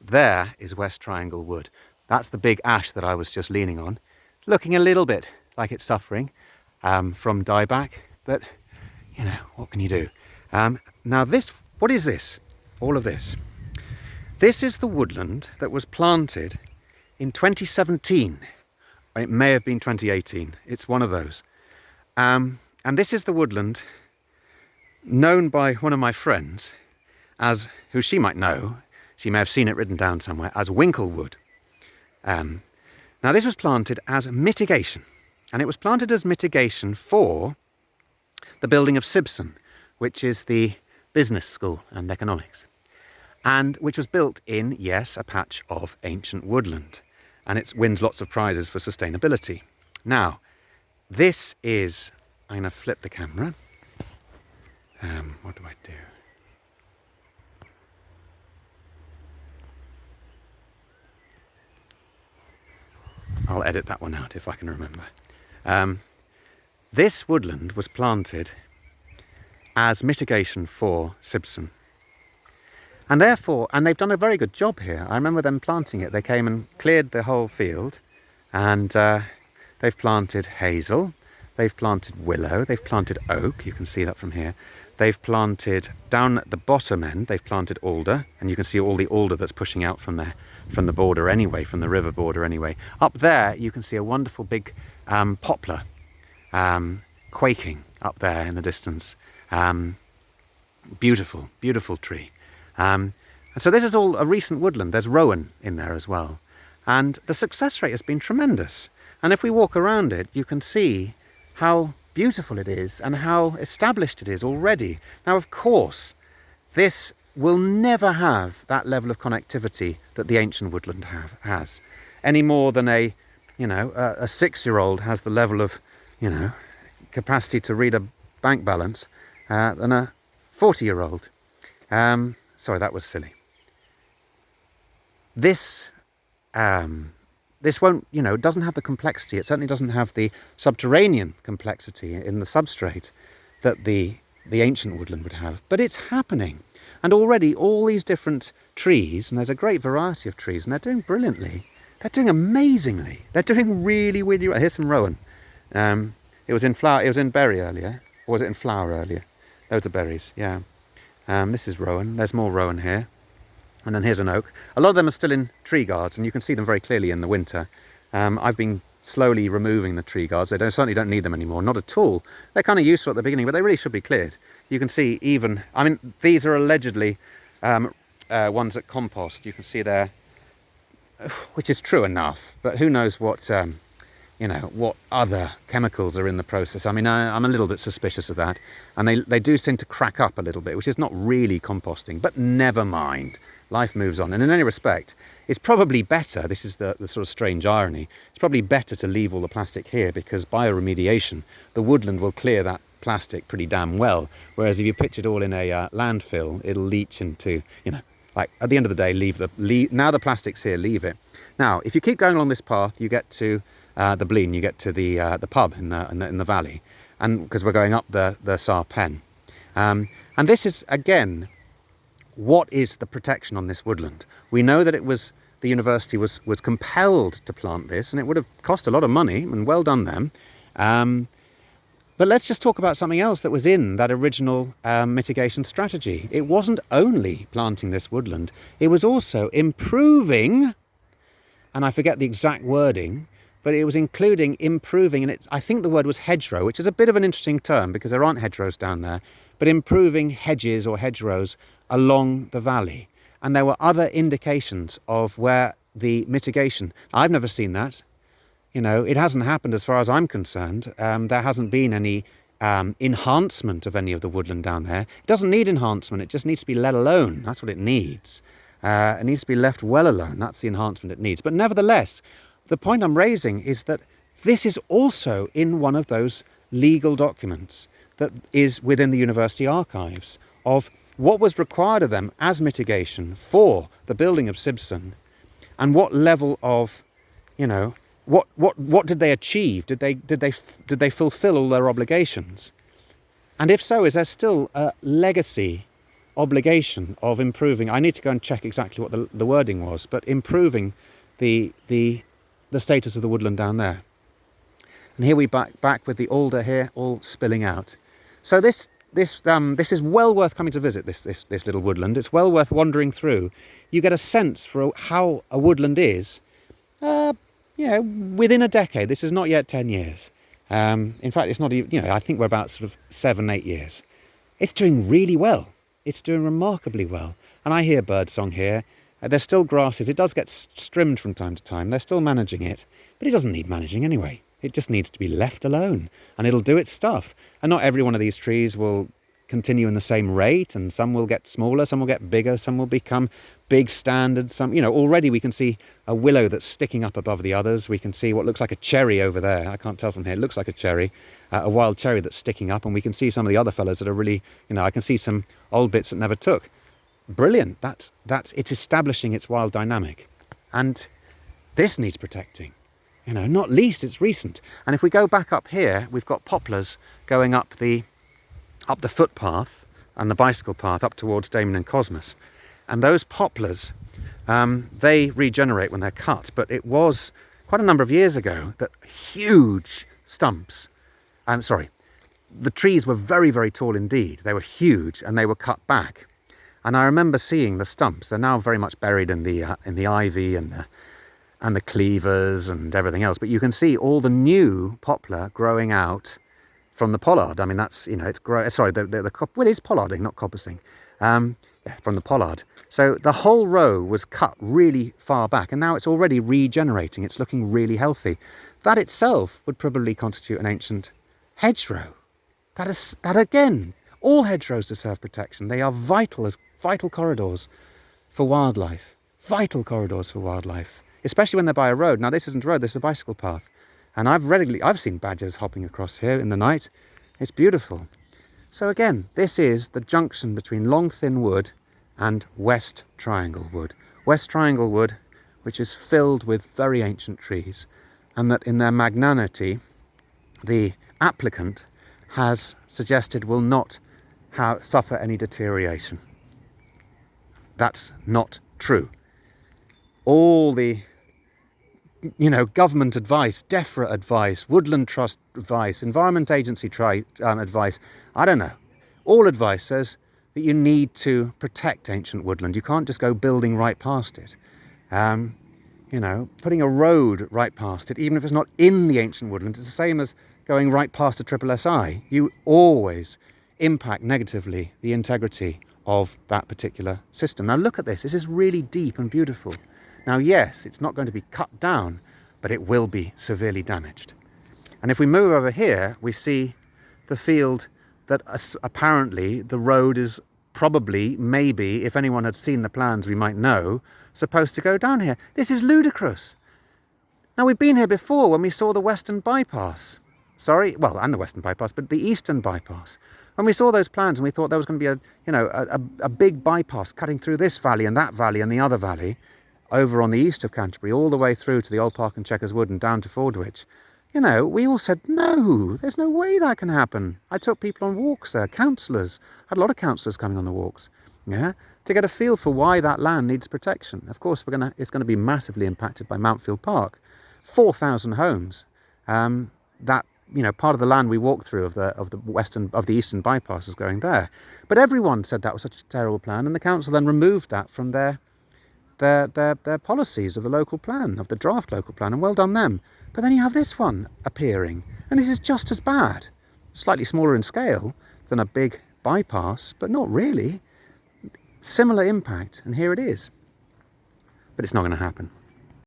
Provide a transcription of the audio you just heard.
there is West Triangle Wood. That's the big ash that I was just leaning on, looking a little bit like it's suffering from dieback, but you know, what can you do? Now this, what is this? All of this. This is the woodland that was planted in 2017. It may have been 2018. It's one of those. And this is the woodland known by one of my friends as, who she might know, she may have seen it written down somewhere, as Winkle Wood. Now this was planted as mitigation, and it was planted as mitigation for the building of Sibson, which is the business school and economics, and which was built in, yes, a patch of ancient woodland, and it wins lots of prizes for sustainability. Now, this is, I'm going to flip the camera. What do I do? I'll edit that one out if I can remember. This woodland was planted as mitigation for Sibson. And therefore, and they've done a very good job here. I remember them planting it. They came and cleared the whole field, and they've planted hazel, they've planted willow, they've planted oak, you can see that from here. They've planted, down at the bottom end, they've planted alder, and you can see all the alder that's pushing out from there, from the border anyway, from the river border anyway. Up there, you can see a wonderful big poplar quaking up there in the distance. Beautiful, beautiful tree. And so this is all a recent woodland. There's rowan in there as well. And the success rate has been tremendous. And if we walk around it, you can see how beautiful it is and how established it is already. Now, of course, this will never have that level of connectivity that the ancient woodland has, any more than a 6-year-old has the level of, capacity to read a bank balance than a 40-year-old. Sorry, that was silly. This won't, it doesn't have the complexity. It certainly doesn't have the subterranean complexity in the substrate that the ancient woodland would have. But it's happening. And already all these different trees, and there's a great variety of trees, and they're doing brilliantly. They're doing amazingly. They're doing really, really well. Here's some rowan. It was in flower. It was in berry earlier. Or was it in flower earlier? Those are berries, yeah. This is rowan. There's more rowan here. And then here's an oak. A lot of them are still in tree guards, and you can see them very clearly in the winter. I've been slowly removing the tree guards. They certainly don't need them anymore, not at all. They're kind of useful at the beginning, but they really should be cleared. You can see even, these are allegedly ones that compost. You can see there, which is true enough, but who knows what, what other chemicals are in the process. I'm a little bit suspicious of that. And they do seem to crack up a little bit, which is not really composting, but never mind. Life moves on. And in any respect, it's probably better, this is the sort of strange irony, it's probably better to leave all the plastic here, because bioremediation, the woodland will clear that plastic pretty damn well. Whereas if you pitch it all in a landfill, it'll leach into, like at the end of the day, now the plastic's here, leave it. Now, if you keep going along this path, you get to the Blean, you get to the pub in the valley, and because we're going up the Sar Pen. And this is, again, what is the protection on this woodland? We know that the university was compelled to plant this, and it would have cost a lot of money, and well done them. But let's just talk about something else that was in that original mitigation strategy. It wasn't only planting this woodland, it was also improving, and I forget the exact wording, but it was including improving, and I think the word was hedgerow, which is a bit of an interesting term because there aren't hedgerows down there, but improving hedges or hedgerows along the valley. And there were other indications of where the mitigation, I've never seen that. It hasn't happened as far as I'm concerned. There hasn't been any enhancement of any of the woodland down there. It doesn't need enhancement, it just needs to be let alone. That's what it needs. It needs to be left well alone. That's the enhancement it needs. But nevertheless, the point I'm raising is that this is also in one of those legal documents that is within the university archives of what was required of them as mitigation for the building of Sibson, and what level of, what did they achieve? Did they fulfill all their obligations? And if so, is there still a legacy obligation of improving. I need to go and check exactly what the wording was, but improving the status of the woodland down there. And here we back with the alder here, all spilling out. So this is well worth coming to visit. This little woodland. It's well worth wandering through. You get a sense for how a woodland is. Within a decade. This is not yet 10 years. In fact, it's not even. I think we're about sort of 7-8 years. It's doing really well. It's doing remarkably well. And I hear birdsong here. There's still grasses. It does get trimmed from time to time. They're still managing it, but it doesn't need managing anyway. It just needs to be left alone, and it'll do its stuff. And not every one of these trees will continue in the same rate, and some will get smaller, some will get bigger, some will become big standard. Some, already we can see a willow that's sticking up above the others. We can see what looks like a cherry over there. I can't tell from here. It looks like a cherry, a wild cherry that's sticking up, and we can see some of the other fellows that are really, I can see some old bits that never took. Brilliant. It's establishing its wild dynamic, and this needs protecting. Not least it's recent. And if we go back up here, we've got poplars going up the footpath and the bicycle path up towards Damon and Cosmos. And those poplars, they regenerate when they're cut. But it was quite a number of years ago that huge stumps, the trees were very, very tall indeed. They were huge and they were cut back. And I remember seeing the stumps. They're now very much buried in the ivy and the cleavers and everything else, but you can see all the new poplar growing out from the pollard. I mean, that's, it's growing. Sorry, it is pollarding, not coppicing. From the pollard. So the whole row was cut really far back, and now it's already regenerating. It's looking really healthy. That itself would probably constitute an ancient hedgerow. That again, all hedgerows deserve protection. They are vital corridors for wildlife. Vital corridors for wildlife. Especially when they're by a road. Now this isn't a road, this is a bicycle path. And I've seen badgers hopping across here in the night. It's beautiful. So again, this is the junction between Long Thin Wood and West Triangle Wood. West Triangle Wood, which is filled with very ancient trees, and that in their magnanimity, the applicant has suggested will not suffer any deterioration. That's not true. All the government advice, DEFRA advice, Woodland Trust advice, Environment Agency advice, I don't know. All advice says that you need to protect ancient woodland. You can't just go building right past it. Putting a road right past it, even if it's not in the ancient woodland, it's the same as going right past a SSSI. You always impact negatively the integrity of that particular system. Now look at this. This is really deep and beautiful. Now, yes, it's not going to be cut down, but it will be severely damaged. And if we move over here, we see the field that apparently the road is probably, maybe, if anyone had seen the plans, we might know, supposed to go down here. This is ludicrous. Now, we've been here before when we saw the Western Bypass. And the Western Bypass, but the Eastern Bypass. When we saw those plans and we thought there was going to be a big bypass cutting through this valley and that valley and the other valley, over on the east of Canterbury, all the way through to the Old Park and Chequers Wood and down to Fordwich, we all said, no, there's no way that can happen. I took people on walks there, councillors. I had a lot of councillors coming on the walks, to get a feel for why that land needs protection. Of course, it's going to be massively impacted by Mountfield Park. 4,000 homes. Part of the land we walked through of the Eastern Bypass was going there. But everyone said that was such a terrible plan, and the council then removed that from their policies of the local plan, of the draft local plan, and well done them. But then you have this one appearing, and this is just as bad. Slightly smaller in scale than a big bypass, but not really. Similar impact, and here it is. But it's not going to happen.